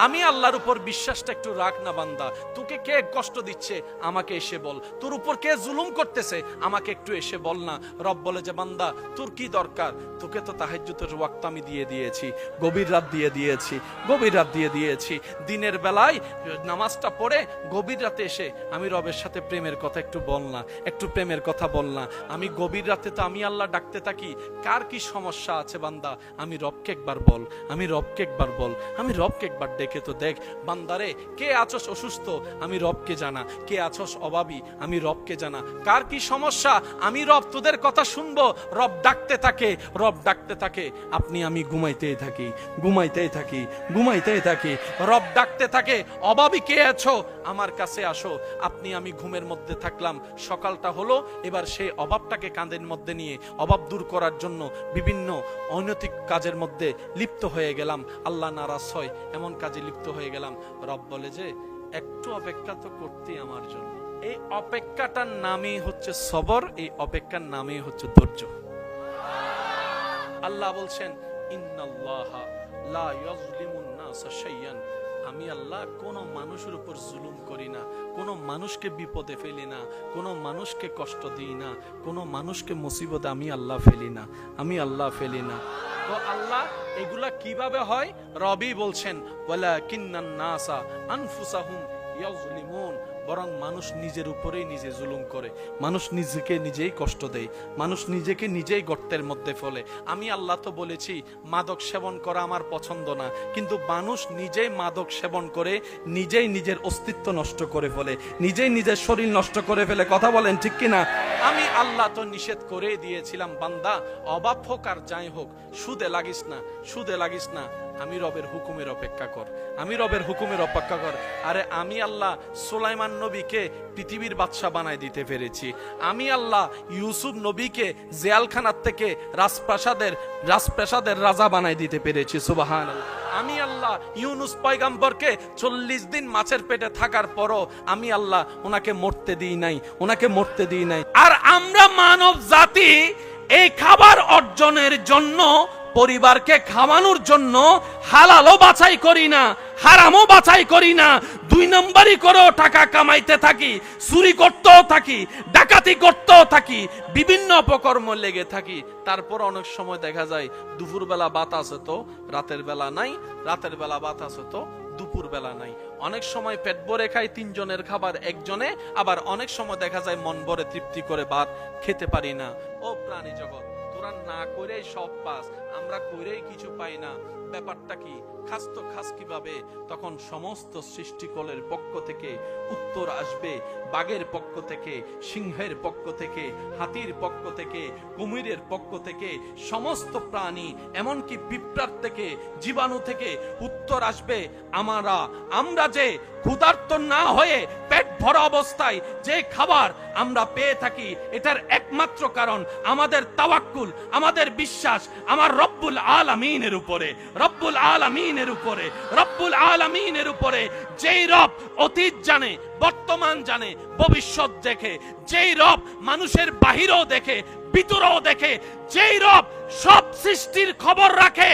আমি আল্লাহর উপর বিশ্বাসটা একটু রাখ না বান্দা। তোকে কে কষ্ট দিচ্ছে আমাকে এসে বল, তোর উপর কে জুলুম করতেছে আমাকে একটু এসে বল না। রব বলে যে বান্দা তোর কি দরকার, তোকে তো তাহাজ্জুদের ওয়াক্ত আমি দিয়ে দিয়েছি, গভীর রাত দিয়ে দিয়েছি, গভীর রাত দিয়ে দিয়েছি। দিনের বেলায় নামাজটা পড়ে গভীর রাতে এসে আমি রবের সাথে প্রেমের কথা একটু বল না, একটু প্রেমের কথা বল না। আমি গভীর রাতে তো আমি আল্লাহ ডাকতে থাকি, কার কি সমস্যা আছে বান্দা আমি রবকে একবার বল, আমি রবকে একবার বল, আমি রবকে একবার ডেকে তো দেখ। বান্দারে কে আছস অসুস্থ আমি রবকে জানা, কে আছস অভাবী আমি রবকে জানা, কার কি সমস্যা আমি রব তোদের কথা শুনবো। রব ডাকতে থাকে, রব ডাকতে থাকে, আপনি আমি ঘুমাইতেই থাকি, ঘুমাইতেই থাকি, ঘুমাইতেই থাকি। রব ডাকতে থাকে, অভাবী কে আছো আমার কাছে আসো। আপনি আমি ঘুমের মধ্যে থাকলাম, সকালটা হলো, এবার সেই অভাবটাকে কাঁধের মধ্যে নিয়ে অভাব দূর করার জন্য বিভিন্ন অনৈতিক কাজের মধ্যে লিপ্ত হয়ে গেলাম, আল্লাহ নারাজ হয় এমন কাজে লিপ্ত হয়ে গেলাম। রব বলে যে একটু অপেক্ষা তো করতেই আমার জন্য। এই অপেক্ষাটার নামই হচ্ছে সবর, এই অপেক্ষার নামই হচ্ছে ধৈর্য। আল্লাহ বলছেন ইন্নাল্লাহা লা ইয়াজলিমুন নাসা শাইয়ান, আমি আল্লাহ কোন মানুষের উপর জুলুম করি না, কোন মানুষকে বিপদে ফেলি না, কোন মানুষকে কষ্ট দিই না, কোন মানুষকে মুসিবতে আমি আল্লাহ ফেলি না, আমি আল্লাহ ফেলি না। তো আল্লাহ এগুলা কিভাবে হয়? রবি বলছেন ওয়ালাকিন্নান নাসা আনফুসাহুম ইয়াজলিমুন, বরং মানুষ নিজের উপরেই নিজে জুলুম করে, মানুষ নিজেকে নিজেই কষ্ট দেয়, মানুষ নিজেকে নিজেই গর্তের মধ্যে ফেলে। আমি আল্লাহ তো বলেছি মাদক সেবন করা আমার পছন্দ না, কিন্তু মানুষ নিজেই মাদক সেবন করে নিজেই নিজের অস্তিত্ব নষ্ট করে ফেলে, নিজেই নিজের শরীর নষ্ট করে ফেলে। কথা বলেন ঠিক কিনা? আমি আল্লাহ তো নিষেধ করে দিয়েছিলাম বান্দা অভাব হোক আর যাই হোক সুদে লাগিস না, সুদে লাগিস না, আমি রবের হুকুমের অপেক্ষা কর, আমি রবের হুকুমের অপেক্ষা কর। আরে আমি আল্লাহ সুলাইমান নবীকে পৃথিবীর বাদশা বানায় দিতে পেরেছি, আমি আল্লাহ ইউসুফ নবীকে জেলখানার থেকে রাজপ্রাসাদের রাজা বানায় দিতে পেরেছি, সুবহানাল্লাহ। আমি আল্লাহ ইউনুস পয়গম্বরকে 40 দিন মাছের পেটে থাকার পরও আমি আল্লাহ ওনাকে মরতে দিই নাই, ওনাকে মরতে দিই নাই। আর আমরা মানব জাতি এই খাবার অর্জনের জন্য, পরিবারকে খাওয়ানোর জন্য হালালও বাছাই করি না, হারামও বাছাই করি না, 2 নম্বরই করেও টাকা কামাইতে থাকি, চুরি করতেও থাকি, ডাকাতি করতেও থাকি, বিভিন্ন অপকর্ম লেগে থাকি। তারপর অনেক সময় দেখা যায় দুপুরবেলা ভাত আছে তো রাতের বেলা নাই, রাতের বেলা ভাত আছে তো দুপুর বেলা নাই। অনেক সময় পেট ভরে খাই 3 জনের খাবার একজনে, আবার অনেক সময় দেখা যায় মন ভরে তৃপ্তি করে ভাত খেতে পারি না। ও প্রাণী জগৎ, তোরা না করেই সব পাস, আমরা করেই কিছু পাই না। ব্যাপারটা কি? খাস তো খাস কিভাবে? তখন সমস্ত সৃষ্টিকলের পক্ষ থেকে উত্তর আসবে, বাঘের পক্ষ থেকে, সিংহের পক্ষ থেকে, হাতির পক্ষ থেকে, কুমিরের পক্ষ থেকে, সমস্ত প্রাণী এমনকি পিঁপড়ার থেকে, জীবাণু থেকে উত্তর আসবে। আমরা যে ক্ষুধার্ত না হয়ে পেট ভরা অবস্থায় যে খাবার আমরা পেয়ে থাকি, এটার একমাত্র কারণ আমাদের তাওয়াক্কুল, আমাদের বিশ্বাস আমার রব্বুল আলামিনের উপরে, রব্বুল আলামিনের উপরে, রব্বুল আলামিনের উপরে। যেই রব অতীত জানে, বর্তমান জানে, ভবিষ্যৎ দেখে, যেই রব মানুষের বাহিরেও দেখে, ভিতরেও দেখে, যেই রব সব সৃষ্টির খবর রাখে,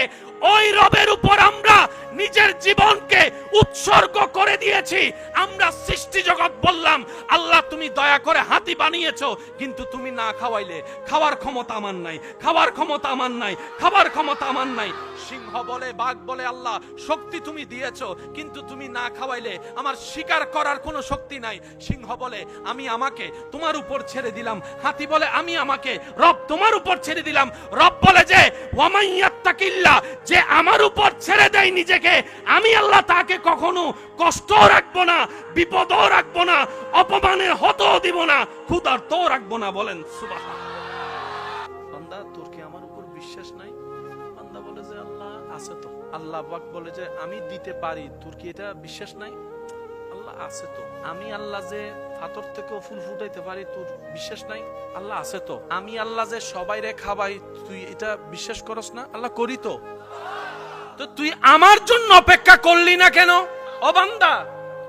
ওই রবের উপর আমরা নিজের জীবনকে উৎসর্গ করে দিয়েছি। আমরা সৃষ্টি জগৎ বললাম আল্লাহ তুমি দয়া করে হাতি বানিয়েছো, কিন্তু তুমি না খাওয়াইলে খাওয়ার ক্ষমতা আমার নাই, খাওয়ার ক্ষমতা আমার নাই, খাবার ক্ষমতা আমার নাই। সিংহ বলে, বাঘ বলে আল্লাহ শক্তি তুমি দিয়েছো, কিন্তু তুমি না খাওয়াইলে আমার শিকার করার কোনো শক্তি নাই। সিংহ বলে আমি আমাকে তোমার উপর ছেড়ে দিলাম, হাতি বলে আমি আমাকে রব তোমার উপর ছেড়ে দিলাম। রব বলে যে ওয়ামাইয়াত্তাকিল্লাহ, যে আমার উপর ছেড়ে দেয় নিজেকে, আমি আল্লাহ তাকে কখনো কষ্ট রাখবো না, বিপদও রাখবো না, অপমানের হতও দিব না, ক্ষুধার্তও রাখবো না। বলেন সুবহানাল্লাহ। বান্দা তোর কি আমার উপর বিশ্বাস নাই? বান্দা বলে যে আল্লাহ আছে তো। আল্লাহ পাক বলে যে আমি দিতে পারি, তোর কি এটা বিশ্বাস নাই? আল্লাহ আছে তো। আমি আল্লাহ যে পাথর থেকেও ফুল ফুটাইতে পারি, তোর বিশ্বাস নাই? আল্লাহ আছে তো। আমি আল্লাহ যে সবাইরে খাওয়াই, তুই এটা বিশ্বাস করস না? আল্লাহ করি তো। তো তুই আমার জন্য অপেক্ষা করলি না কেন? ও বান্দা,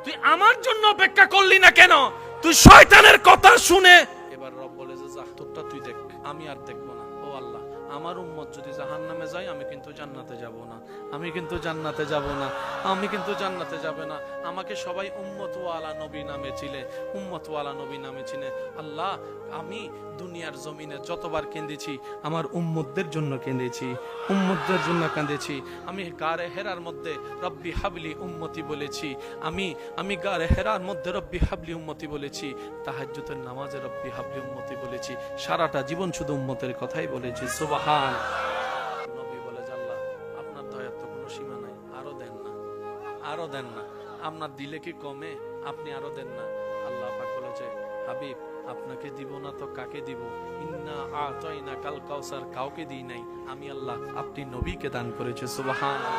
তুই আমার জন্য অপেক্ষা করলি না কেন? তুই শয়তানের কথা শুনে। এবার রব বলে যে যা, তোরটা তুই দেখ, আমি আর দেখবো না। ও আল্লাহ, আমার উম্মত যদি জাহান্নামে যায় আমি কিন্তু জান্নাতে যাব না। আমি কিন্তু জান্নাতে যাব না, আমি কিন্তু জান্নাতে যাবে না। আমাকে সবাই উম্মতওয়ালা নবী নামে চিনে, উম্মতওয়ালা নবী নামে চিনে। আল্লাহ, আমি দুনিয়ার জমিনে যতবার কেঁদেছি আমার উম্মতদের জন্য কেঁদেছি, উম্মতদের জন্য কাঁদেছি। আমি গারে হেরার মধ্যে রব্বি হাবলি উম্মতি বলেছি, আমি গারে হেরার মধ্যে রব্বি হাবলি উম্মতি বলেছি, তাহাজ্জুদের নামাজে রব্বি হাবলি উম্মতি বলেছি। সারাটা জীবন শুধু উম্মতের কথাই বলেছি। সুবহান। নবী বলে, আল্লাহ আপনার দয়ার তো কোনো সীমা নাই, আরো দেন না, আরো দেন না। আপনার দিলে কি কমে? আপনি আরো দেন না। আল্লাহ পাক বলেছে, হাবিব আপনাকে দিব না তো কাকে দিব? ইন্না আতাইনা কাল কাউসার, কাউকে দিই নাই, আমি আল্লাহ আপনি নবীকে দান করেছে। সুবহানাল্লাহ।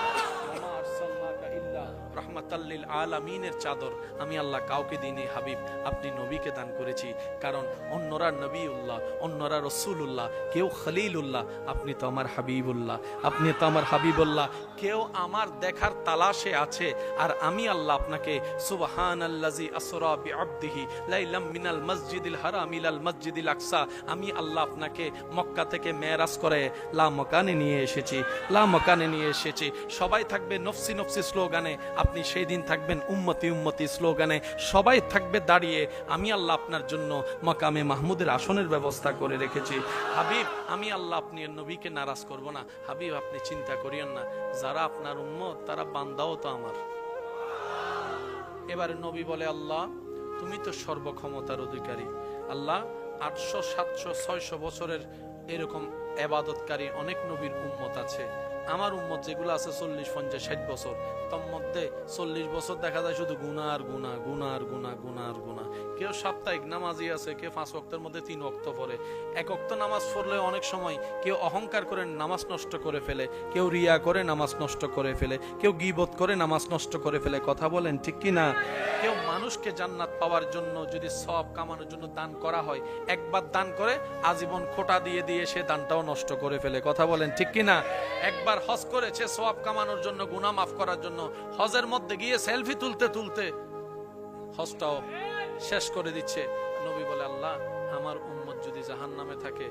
রাহমাতাল লিল আলামিনের চাদর আমি আল্লাহ কাউকে দিইনি, হাবিব আপনি নবীকে দান করেছি। কারণ অন্যরা নবীউল্লাহ, অন্যরা রাসূলুল্লাহ, কেউ খলিলুল্লাহ, আপনি তো আমার হাবিবুল্লাহ, আপনি তো আমার হাবিবুল্লাহ। কেউ আমার দেখার তালাশে আছে, আর আমি আল্লাহ আপনাকে সুবহানাল্লাযী আসরা বিআবদিহি লাইলাম মিনাল মসজিদিল হারাম ইলাল মসজিদিল আকসা, আমি আল্লাহ আপনাকে মক্কা থেকে মেরাজ করে লা মকানে নিয়ে এসেছি, লা মকানে নিয়ে এসেছি। সবাই থাকবে নফসি নফসি স্লোগানে, আপনি সেই দিন থাকবেন উম্মতি উম্মতি স্লোগানে। সবাই থাকবে দাঁড়িয়ে, আমি আল্লাহ আপনার জন্য মাকামে মাহমুদের আসনের ব্যবস্থা করে রেখেছি। হাবিব আমি আল্লাহ আপনি নবীকে নারাজ করব না। হাবিব আপনি চিন্তা করিয়েন না, যারা আপনার উম্মত তারা বান্দাও তো আমার। এবারে নবী বলে, আল্লাহ তুমি তো সর্বক্ষমতার অধিকারী। আল্লাহ 800 700 600 বছরের এরকম ইবাদতকারী অনেক নবীর উম্মত আছে। আমার উম্মত যেগুলো আছে 40 50 60 বছর, তার মধ্যে 40 বছর দেখা যায় শুধু গুনাহ আর গুনাহ, গুনাহ আর গুনাহ, গুনাহ আর গুনাহ। কেউ সাপ্তাহিক নামাজি আছে, কেউ 5 ওয়াক্তের মধ্যে 3 ওয়াক্ত পড়ে। এক ওয়াক্ত নামাজ পড়লে অনেক সময় কেউ অহংকার করে নামাজ নষ্ট করে ফেলে, কেউ রিয়া করে নামাজ নষ্ট করে ফেলে, কেউ গীবত করে নামাজ নষ্ট করে ফেলে। কথা বলেন ঠিক কি না? কেউ মানুষকে জান্নাত পাওয়ার জন্য যদি সওয়াব কামানোর জন্য দান করা হয়, একবার দান করে আজীবন খোটা দিয়ে দিয়ে সে দানটাও নষ্ট করে ফেলে। কথা বলেন ঠিক কি না? একবার হজ করেছে সওয়াব কামানোর জন্য, গুনাহ মাফ করার জন্য, হজের মধ্যে গিয়ে সেলফি তুলতে তুলতে হজটাও শেষ করে দিচ্ছে। নবী বলে, আল্লাহ আমার উম্মত যদি জাহান্নামে থাকে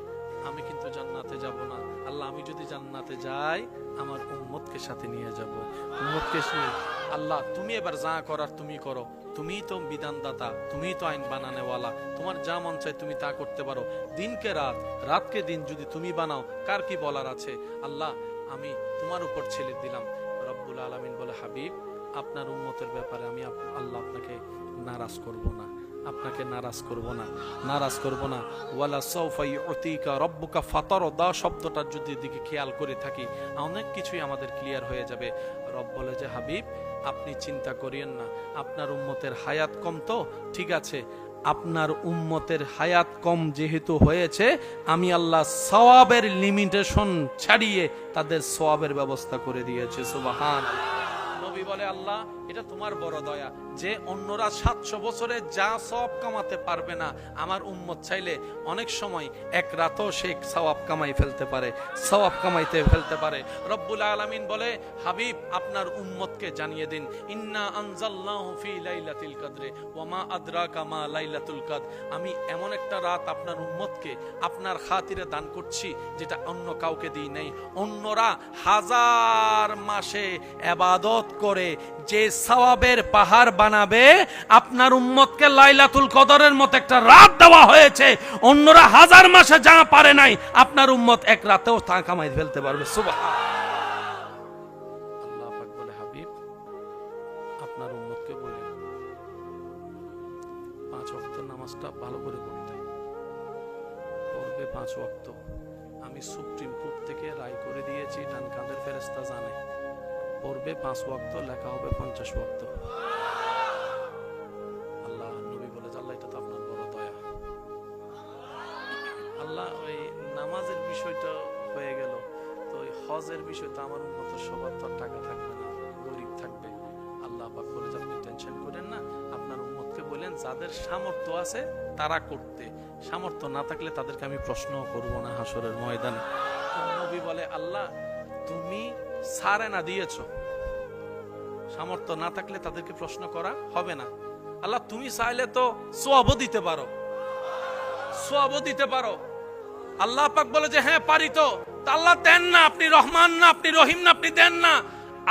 আমি কিন্তু জান্নাতে যাব না। আল্লাহ আমি যদি জান্নাতে যাই আমার উম্মতকে সাথে নিয়ে যাব, উম্মতকে নিয়ে। আল্লাহ তুমি এবার যা করার তুমি করো, তুমিই তো বিধানদাতা, তুমিই তো আইন বানানেওয়ালা, তোমার যা মন চায় তুমি তা করতে পারো। দিনকে রাত, রাতকে দিন যদি তুমি বানাও কার কি বলার আছে? আল্লাহ আমি তোমার উপর ছেড়ে দিলাম। রব্বুল আলামিন বলে, হাবিব আপনার উম্মতের ব্যাপারে আমি আল্লাহ আপনাকে নারাজ করব না, আপনাকে নারাজ করব না, নারাজ করব না। ওয়ালা সাউফা ইউতিকা রাব্বুকা ফাতারদা শব্দটার যদি দিকে খেয়াল করে থাকি অনেক কিছুই আমাদের ক্লিয়ার হয়ে যাবে। রব বলে যে, হাবিব আপনি চিন্তা করিয়েন না, আপনার উম্মতের হায়াত কম তো ঠিক আছে, আপনার উম্মতের হায়াত কম যেহেতু হয়েছে আমি আল্লাহ সওয়াবের লিমিটেশন ছাড়িয়ে তাদের সওয়াবের ব্যবস্থা করে দিয়েছে। সুবহানাল্লাহ। নবী বলে, আল্লাহ এটা তোমার বড় দয়া যে অন্যরা 700 বছরে যা সওয়াব কামাতে পারবে না, আমার উম্মত চাইলে অনেক সময় এক রাতও সে সওয়াব কামাই ফেলতে পারে, সওয়াব কামাইতে ফেলতে পারে। রব্বুল আলামিন বলে, হাবিব আপনার উম্মতকে জানিয়ে দিন, ইন্না আনজালনাহু ফি লাইলাতুল কদরে ওয়া মা আদরাকা মা লাইলাতুল কদর, আমি এমন একটা রাত আপনার উম্মতকে আপনার খাতিরে দান করছি যেটা অন্য কাউকে দিই নাই। অন্যরা 1000 মাসে ইবাদত করে যে সওয়াবের পাহাড় বানাবে, আপনার উম্মতকে লাইলাতুল কদরের মতো একটা রাত দেওয়া হয়েছে। অন্যরা 1000 মাসে যা পারে নাই আপনার উম্মত এক রাতেও তা কামাই ফেলতে পারবে। সুবহানাল্লাহ। আল্লাহ পাক বলে, হাবিব আপনার উম্মতকে বলেন 5 ওয়াক্ত নামাজটা ভালো করে পড়তে, পড়বে 5 ওয়াক্ত। আমি সুপ্রিম কোর্ট থেকে রায় করে দিয়েছি, ডান কাঁধের ফেরেশতা জানে, পড়বে 5 ওয়াক্ত, লেখা হবে 50 ওয়াক্ত। আল্লাহ নবী বলে, আল্লাহ এটা তো আপনার বড় দয়া। আল্লাহ ওই নামাজের বিষয়টা হয়ে গেল, তো ওই হজের বিষয়টা আমার উম্মতের সবার তো টাকা থাকবে না, গরিব থাকবে। আল্লাহ পাক বলে, আপনি টেনশন করেন না, আপনার উম্মতকে বলেন যাদের সামর্থ্য আছে তারা করতে, সামর্থ্য না থাকলে তাদেরকে আমি প্রশ্ন করব না হাসরের ময়দানে। নবী বলে, আল্লাহ তুমি সারে না দিয়েছো, সামর্থ্য না থাকলে তাদেরকে প্রশ্ন করা হবে না। আল্লাহ তুমি চাইলে তো সওয়াবও দিতে পারো, সওয়াবও দিতে পারো। আল্লাহ পাক বলে যে হ্যাঁ পারি তো। আল্লাহ দেন না, আপনি রহমান না, আপনি রহিম না, আপনি দেন না।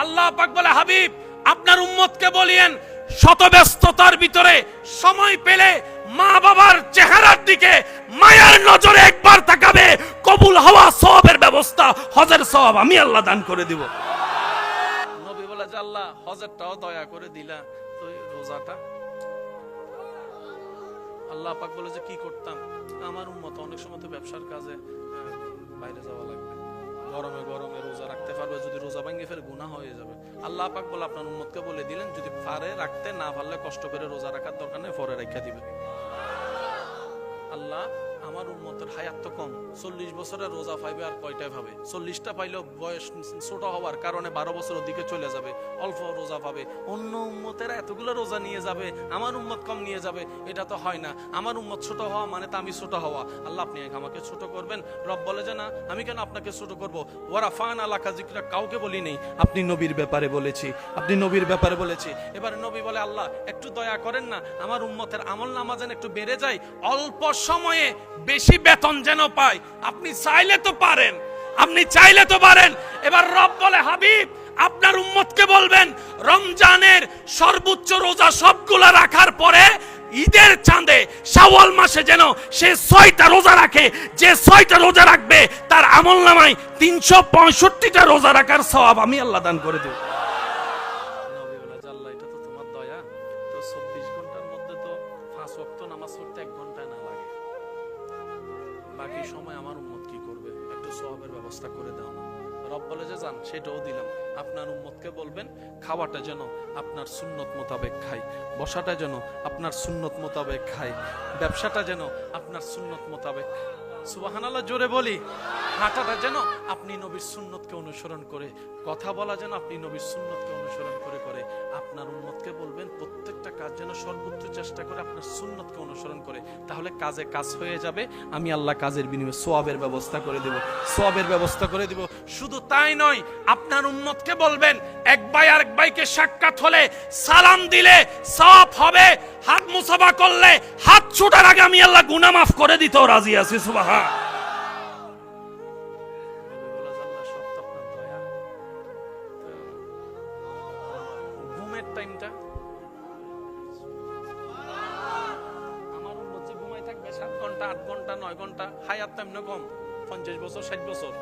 আল্লাহ পাক বলে হাবিব আপনার উম্মতকে বলিয়েন শত ব্যস্ততার ভিতরে সময় পেলে মা বাবার চেহারার দিকে মায়ার নজরে একবার তাকাবে, কবুল হওয়া সওয়াবের ব্যবস্থা, হজের সওয়াব আমি আল্লাহ দান করে দিব। নবী বলে যে আল্লাহ হজেরটাও দয়া করে দিলা, তো রোজাটা? আল্লাহ পাক বলে যে কি করতাম, আমার উম্মত অনেক সময় তো ব্যবসার কাজে বাইরে যাওয়া লাগবে, গরমে গরমে রোজা রাখতে পারবে, যদি রোজা ভাঙে ফের গুনাহ হয়ে যাবে। আল্লাহ পাক বলে আপনার উম্মতকে বলে দিলেন যদি পারে রাখতে, না পারলে কষ্ট করে রোজা রাখার দরকার নেই, পরে রেখে দিবে। আল্লাহ আমার উম্মতের হায়াত তো কম, 40 বছরের রোজা পাইবে আর কয়টায় পাবে? 40টা পাইলেও বয়স ছোট হওয়ার কারণে 12 বছরের দিকে চলে যাবে, অল্প রোজা পাবে। অন্য উম্মতেরা এতগুলো রোজা নিয়ে যাবে, আমার উম্মত কম নিয়ে যাবে, এটা তো হয় না। আমার উম্মত ছোট হওয়া মানে তো আমি ছোট হওয়া। আল্লাহ আপনি আমাকে ছোট করবেন? রব বলে যে না, আমি কেন আপনাকে ছোট করব? ওয়ারাফান আলাকা যিকরা, কাউকে বলি নেই, আপনি নবীর ব্যাপারে বলেছি, আপনি নবীর ব্যাপারে বলেছি। এবার নবী বলে আল্লাহ একটু দয়া করেন না, আমার উম্মতের আমল নামা যেন একটু বেড়ে যায়, অল্প সময়ে বেশি বেতন যেন পায়। আপনি চাইলে তো পারেন, আপনি চাইলে তো পারেন। এবার রব বলে হাবিব আপনার উম্মতকে বলবেন রমজানের সর্বোচ্চ রোজা সবগুলা রাখার পরে ঈদের চাঁদে শাওয়াল মাসে যেন সে 6টা রোজা রাখে, যে 6টা রোজা রাখবে তার আমল নামায় 365টা রোজা রাখার সওয়াব আমি আল্লাহ দান করে দেব। নবী বলে আল্লাহ এটা তো তোমার দয়া, তো 24 ঘন্টার মধ্যে তো 5 ওয়াক্ত নামাজ পড়তে 1 ঘন্টা না লাগে, বাকি সময় আমার উম্মত কি করবে? একটু সওয়াবের ব্যবস্থা করে দাও না। রব বলে যে জান, সেটাও দিলাম। আপনার উম্মতকে বলবেন খাওয়াটা যেন আপনার সুন্নত মোতাবেক খাই, বসাটা যেন আপনার সুন্নত মোতাবেক খাই, ব্যবসাটা যেন আপনার সুন্নত মোতাবেক, সুবহানাল্লাহ জোরে বলি, হাঁটাটা যেন আপনি নবীর সুন্নতকে অনুসরণ করে, কথা বলা যেন আপনি নবীর সুন্নতকে অনুসরণ করে করে। আপনার উম্মতকে বলবেন প্রত্যেকটা কাজ যেন সর্বোচ্চ চেষ্টা করে আপনার সুন্নতকে অনুসরণ করে, তাহলে কাজে কাজ হয়ে যাবে। আমি আল্লাহ কাজের বিনিময়ে সওয়াবের ব্যবস্থা করে দেব, সওয়াবের ব্যবস্থা করে দেব। শুধু তাই নয়, আপনার উম্মতকে বলবেন এক ভাই আরেক ভাইকে সাক্ষাৎ হলে সালাম দিলে সওয়াব হবে, হাত মুসাফা করলে হাত ছোটার আগে আমি আল্লাহ গুনাহ মাফ করে দিতেও রাজি আছি। সুবহান। ঘুমের টাইমটা আমার উম্মত যে ঘুমাই থাকবে 7 ঘন্টা 8 ঘন্টা 9 ঘন্টা, হায়াত টাইম না কম, 50 বছর 60 বছর,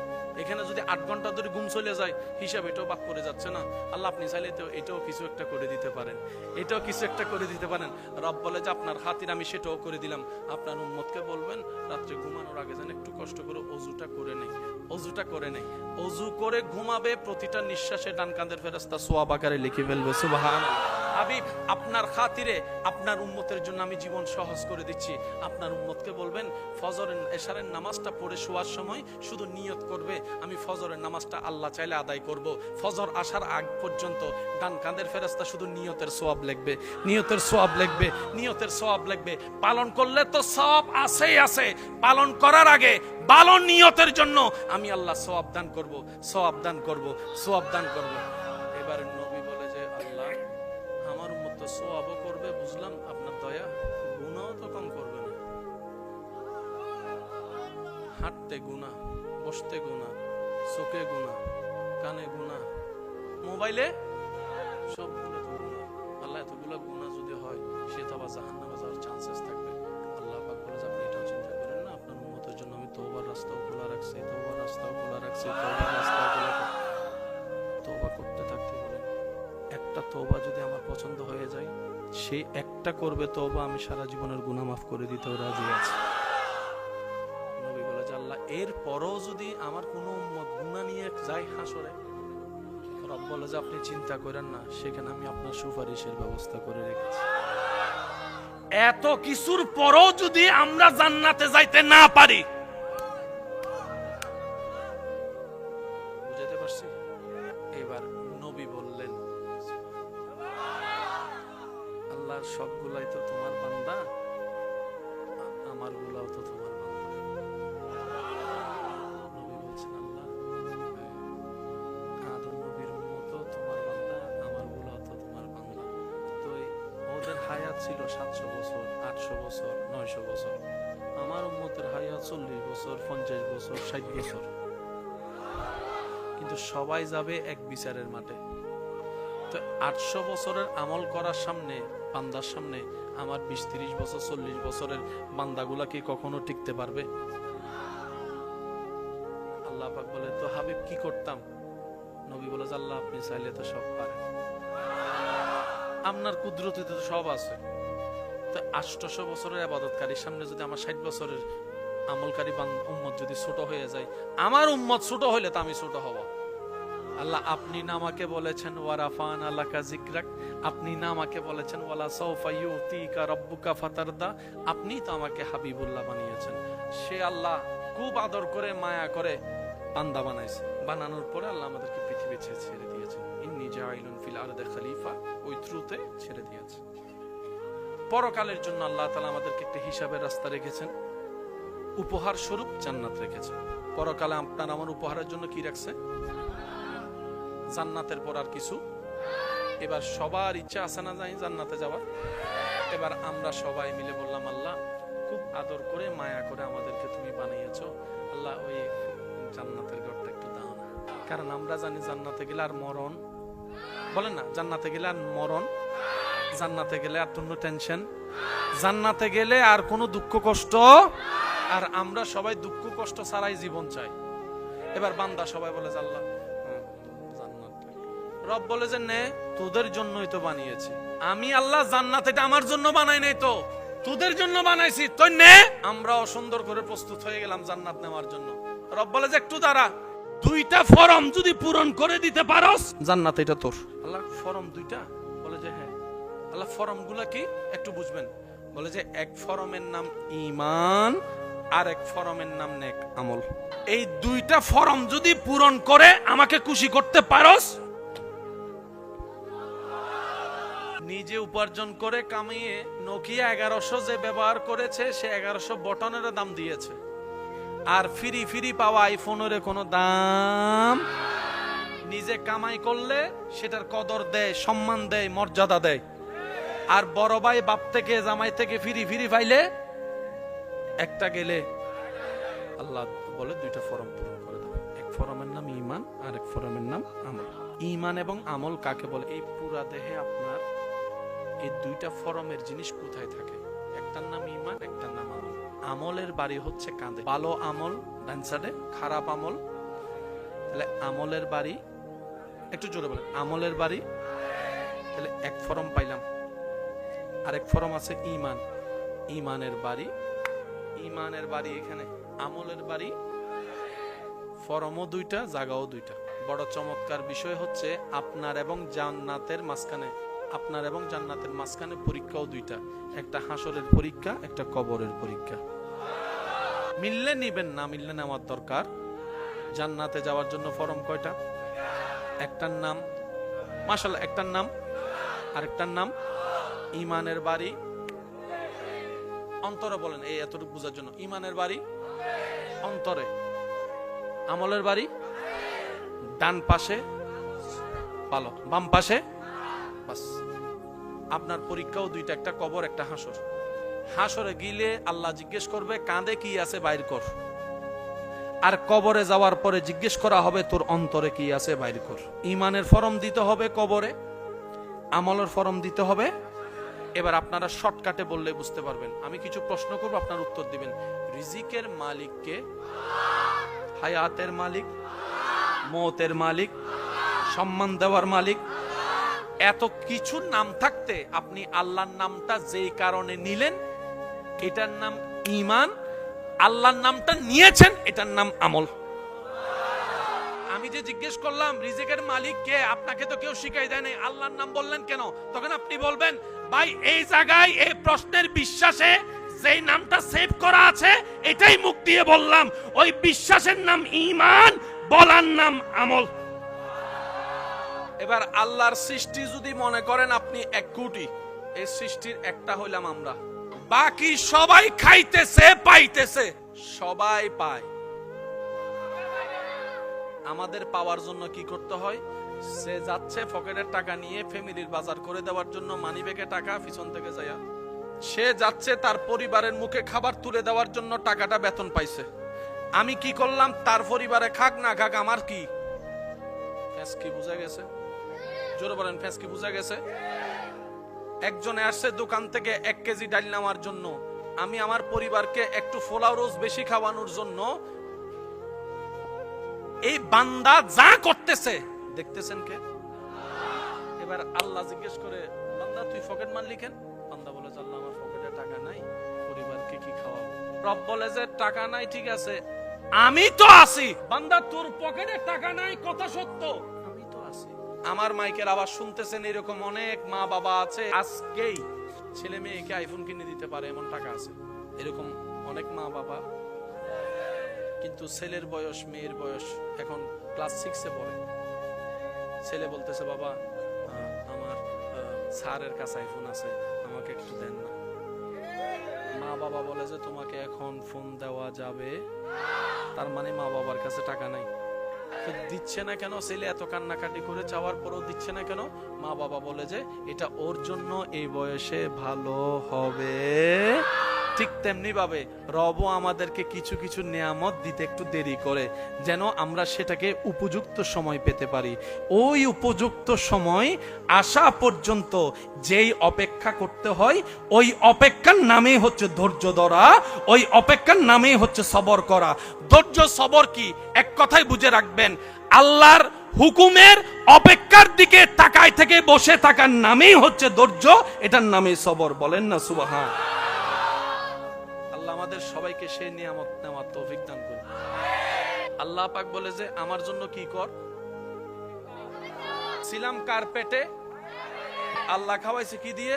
এখানে যদি 8 ঘন্টা ধরে ঘুম চলে যায়, হিসাব এটাও বাদ করে যাচ্ছে না? আল্লাহ আপনি চাইলে তো এটাও কিছু একটা করে দিতে পারেন, এটাও কিছু একটা করে দিতে পারেন। রব বলে যে আপনার খাতির আমি সেটাও করে দিলাম। আপনার উম্মতকে বলবেন রাত্রে ঘুমানোর আগে যেন একটু কষ্ট করে অজুটা করে নেই, অজুটা করে নেই, অজু করে ঘুমাবে, প্রতিটা নিঃশ্বাসে ডান কাঁধের ফেরেশতা সওয়াব আকারে লিখে ফেলবে। সুবহানাল্লাহ। হাবিব আপনার খাতিরে আপনার উম্মতের জন্য আমি জীবন সহজ করে দিচ্ছি। আপনার উম্মতকে বলবেন ফজরের এশারের নামাজটা পড়ে শোয়ার সময় শুধু নিয়ত করবে আমি ফজরের নামাজটা আল্লাহ চাইলে আদায় করব। ফজর আসার আগ পর্যন্ত ডান কাঁধের ফেরেশতা শুধু নিয়তের সওয়াব লিখবে, নিয়তের সওয়াব লিখবে, নিয়তের সওয়াব লিখবে। পালন করলে তো সওয়াব আছেই আছে, পালন করার আগে ভালো নিয়তের জন্য আমি আল্লাহ সওয়াব দান করব, সওয়াব দান করব, সওয়াব দান করব। এবার নবী বলে যে আল্লাহ আমার উম্মত তো সওয়াবও করবে, বুঝলাম আপনার দয়া, গুনাহও তো কম করবে না। হাঁটতে গুনাহ, বসতে গুনাহ, চোখে গুনাহ, কানে গুনাহ, মোবাইলে সবগুলো তো গুনাহ। আল্লাহ এতগুলো গুনাহ যদি হয় সে তো আবার জাহান্নামে যাওয়ার চান্সেস থাকবে। আল্লাহ পাক বলে যে আপনি এটাও চিন্তা করেন না, আপনার উম্মতের জন্য আমি তওবার রাস্তাও খোলা রাখছি, তওবার রাস্তাও খোলা রাখছি, তওবার রাস্তাও খোলা। তওবা করতে থাকতে বলেন, একটা তওবা যদি আমার পছন্দ হয়ে যায়, সে একটা করবে তওবা, আমি সারা জীবনের গুনাহ মাফ করে দিতেও রাজি আছি। নবী বলে যে আল্লাহ এর পরও যদি আমার কোনো উম্মত গুনাহ নিয়ে যায় হাসরে, রব বলে যে আপনি চিন্তা করেন না, সেখানে আমি আপনার সুপারিশের ব্যবস্থা করে রেখেছি। এত কিছুর পরও যদি আমরা জান্নাতে যাইতে না পারি, বুঝতে পারছি? এবার নবী বললেন আল্লাহর সবগুলাই তো তোমার বান্দা, আমার গুলাও তো তোমার বান্দা। নবী বলছেন আল্লাহ আদম নবীর উম্মত তোমার বান্দা, আমার গুলাও তো তোমার বান্দা। তো ওদের হায়াত ছিল 700 বছর, 800 বছর, 900 বছর। আমার উম্মতের হায়াত 40 বছর, 50 বছর, 60 বছর। কিন্তু সবাই যাবে এক বিচারের মাঠে। তো 800 বছরের আমল করার সামনে, বান্দার সামনে আমার 20-30 বছর 40 বছরের বান্দাগুলা কি কখনো টিকতে পারবে? আল্লাহ পাক বলে, তো হাবিব কি করতাম? নবী বলে, আল্লাহ আপনি চাইলে তো সব পারেন, আপনার কুদরতিতে তো সব আছে। তো 800 বছরের ইবাদতকারীর সামনে যদি আমার 60 বছরের আমলকারী উম্মত যদি ছোট হয়ে যায়, আমার উম্মত ছোট হইলে তো আমি ছোট হব। আল্লাহ আপনি না আমাকে বলেছেন ওয়ারাফান আলাকা যিকরাক, আপনি না আমাকে বলেছেন ওয়ালা সাউফা ইউতিকা রাব্বুকা ফাতারদা, আপনি তো আমাকে হাবিবুল্লাহ বানিয়েছেন। সে আল্লাহ খুব আদর করে মায়া করে বান্দা বানাইছে, বানানোর পরে আল্লাহ আমাদেরকে পৃথিবী ছেড়ে দিয়েছেন। ইন্নী জাইলুন ফিল আরদি খলিফা, ওই থ্রুতে ছেড়ে দিয়েছে। পরকালের জন্য আল্লাহ তাআলা আমাদেরকে একটা হিসাবের রাস্তা রেখেছেন, উপহার স্বরূপ জান্নাত রেখেছেন। পরকালে আপনার আমার উপহারের জন্য কি রাখছে? জান্নাতের পর আর কিছু। এবার সবার ইচ্ছা আছে না যাই জান্নাতে যাওয়ার? এবার আমরা সবাই মিলে বললাম, আল্লাহ খুব আদর করে মায়া করে আমাদেরকে তুমি বানিয়েছো, আল্লাহ ওই জান্নাতের ঘরটা একটু দাও না। কারণ আমরা জানি জান্নাতে গেলে আর মরণ, বলেন না, জান্নাতে গেলে আর মরণ, জান্নাতে গেলে আর কোনো টেনশন, জান্নাতে গেলে আর কোনো দুঃখ কষ্ট। আর আমরা সবাই দুঃখ কষ্ট ছাড়াই জীবন চাই। এবার বান্দা সবাই বলে, আল্লাহ জান্নাত। রব বলে যে নে, তোদের জন্যই তো বানিয়েছি আমি। আল্লাহ জান্নাত এটা আমার জন্য বানাই নাই, তো তোদের জন্য বানাইছি, তো নে। আমরাও সুন্দর করে প্রস্তুত হয়ে গেলাম জান্নাত নেওয়ার জন্য। রব বলে যে একটু দাঁড়া, 2টা ফরম যদি পূরণ করে দিতে পারোস জান্নাত এটা তোর। আল্লাহ ফরম 2টা? বলে যে হ্যাঁ। আল্লাহ ফরম গুলা কি একটু বুঝবেন। বলে যে এক ফরমের নাম ঈমান, আর এক ফরমের নাম নেক আমল। এই 2টা ফরম যদি পূরণ করে আমাকে খুশি করতে পারোস, নিজে উপার্জন করে কামিয়ে নোকিয়া 1100 যে ব্যবহার করেছে, সে 1100 বটনের দাম দিয়েছে। আর ফ্রি পাওয়া আইফোনের কোনো দাম। নিজে কামাই করলে সেটার কদর দেয়, সম্মান দেয়, মর্যাদা দেয়। আর বড় ভাই বাপ থেকে জামাই থেকে ফ্রি পাইলে একটা গেলে আল্লাহ বলে 2টা ফরম পূরণ করে দেবে। এক ফরমের নাম ঈমান, আর এক ফরমের নাম আমল। ঈমান এবং আমল কাকে বলে? এই পুরা দেহে আপনার এই 2টা ফরমের জিনিস কোথায় থাকে? একটার নাম ঈমান, একটার নাম আমল। আমলের বাড়ি হচ্ছে কাঁধে। ভালো আমল ডান সাইডে, খারাপ আমল। তাহলে আমলের বাড়ি, একটু জোরে বলেন, আমলের বাড়ি। তাহলে এক ফরম পাইলাম। আরেক ফরম আছে ঈমান, ঈমানের বাড়ি। ঈমানের বাড়ি এখানে, আমলের বাড়ি। ফরমও 2টা, জায়গাও 2টা। বড় চমৎকার বিষয় হচ্ছে আপনার এবং জান্নাতের মাঝখানে, আপনার এবং জান্নাতের মাঝখানে পরীক্ষাও 2টা। একটা হাসরের পরীক্ষা, একটা কবরের পরীক্ষা। মিললে নিবেন, না মিললে নেওয়ার দরকার। জান্নাতে যাওয়ার জন্য ফরম কয়টা? একটার নাম মাশাআল্লাহ, একটার নাম, আরেকটার নাম ঈমানের বাড়ি। অন্তরে বলেন, এই এতটুকু বোঝার জন্য। ঈমানের বাড়ি অন্তরে, আমলের বাড়ি ডান পাশে, ভালো বাম পাশে। বাস, আপনার পরীক্ষাও 2টা, একটা কবর, একটা হাসর। হাসরে গিলে আল্লাহ জিজ্ঞেস করবে কাঁধে কি আছে বাইর কর। আর কবরে যাওয়ার পরে জিজ্ঞেস করা হবে তোর অন্তরে কি আছে বাইর কর। ঈমানের ফরম দিতে হবে কবরে, আমলের ফরম দিতে হবে। এবার আপনারা শর্টকাটে বললে বুঝতে পারবেন। আমি কিছু প্রশ্ন করব, আপনার উত্তর দিবেন। রিজিকের মালিক কে? হায়াতের মালিক, মওতের মালিক, সম্মান দেওয়ার মালিক। এত কিছু নাম থাকতে আপনি আল্লাহর নামটা যেই কারণে নিলেন এটার নাম ঈমান, আল্লাহর নামটা নিয়েছেন এটার নাম আমল। আমি যে জিজ্ঞেস করলাম রিজিকের মালিক কে, আপনাকে তো কেউ শিখাই দেয় নাই, আল্লাহর নাম বললেন কেন? তখন আপনি বলবেন, ভাই এই জায়গায় এই প্রশ্নের বিশ্বাসে যেই নামটা সেভ করা আছে এটাই মুখ দিয়ে বললাম। ওই বিশ্বাসের নাম ঈমান, বলার নাম আমল। এবার আল্লাহর সৃষ্টি যদি মনে করেন আপনি 1 কোটি, এই সৃষ্টির একটা হইলাম আমরা। বাকি সবাই খাইতেছে, পাইতেছে, সবাই পায়। আমাদের পাওয়ার জন্য কি করতে হয়? সে যাচ্ছে পকেটের টাকা নিয়ে ফ্যামিলির বাজার করে দেওয়ার জন্য, মানিব্যাগে টাকা পিছন থেকে যায়। সে যাচ্ছে তার পরিবারের মুখে খাবার তুলে দেওয়ার জন্য, টাকাটা বেতন পাইছে। আমি কি করলাম? তার পরিবারে খাক না খাক আমার কি, কি বোঝা গেছে? জোরে বলেন, ফেস কি বুঝা গেছে? একজনে আসছে দোকান থেকে 1 কেজি ডাল নেওয়ার জন্য। আমি আমার পরিবারকে একটু পোলাও রোজ বেশি খাওয়ানোর জন্য এই বান্দা যা করতেছে দেখতেছেন কে? এবার আল্লাহ জিজ্ঞেস করে, বান্দা তুই পকেট মারলি কেন? বান্দা বলে, আল্লাহ আমার পকেটে টাকা নাই, পরিবারকে কি খাওয়াবো? রব বলে যে টাকা নাই ঠিক আছে, আমি তো আছি। বান্দা তোর পকেটে টাকা নাই কথা সত্য, আমি তো আছি। আমার মাইকের আওয়াজ শুনতেছেন এরকম অনেক মা বাবা আছে, আজকেই ছেলে মেয়েকে আইফোন কিনে দিতে পারে এমন টাকা আছে, এরকম অনেক মা বাবা। কিন্তু ছেলের বয়স, মেয়ের বয়স এখন ক্লাস 6-এ পড়ে। ছেলে বলতেছে, বাবা আমার স্যারের কাছে আইফোন আছে, আমাকে একটু দেন না। মা বাবা বলে যে তোমাকে এখন ফোন দেওয়া যাবে, তার মানে মা বাবার কাছে টাকা নাই। তো দিচ্ছে না কেন? ছেলে এত কান্নাকাটি করে চাওয়ার পরও দিচ্ছে না কেন? মা বাবা বলে যে এটা ওর জন্য এই বয়সে ভালো হবে। ঠিক তেমনি ভাবে রবও আমাদেরকে কিছু কিছু নিয়ামত দিতে একটু দেরি করে, যেন আমরা সেটাকে উপযুক্ত সময় পেতে পারি। ওই উপযুক্ত সময় আসা পর্যন্ত যেই অপেক্ষা করতে হয়, ওই অপেক্ষার নামে হচ্ছে ধৈর্য ধরা, ওই অপেক্ষার নামে হচ্ছে সবর করা। ধৈর্য সবর কি এক কথাই বুঝে রাখবেন, আল্লাহর হুকুমের অপেক্ষার দিকে তাকায় থেকে বসে থাকার নামেই হচ্ছে ধৈর্য, এটার নামে সবর। বলেন না সুবহান। আমাদের সবাইকে সেই নিয়ামত নেওয়ার তৌফিক দান করুন। আল্লাহ পাক বলে যে আমার জন্য কি কর? ছিলাম কার পেটে? আল্লাহ খাওয়াইছে কি দিয়ে?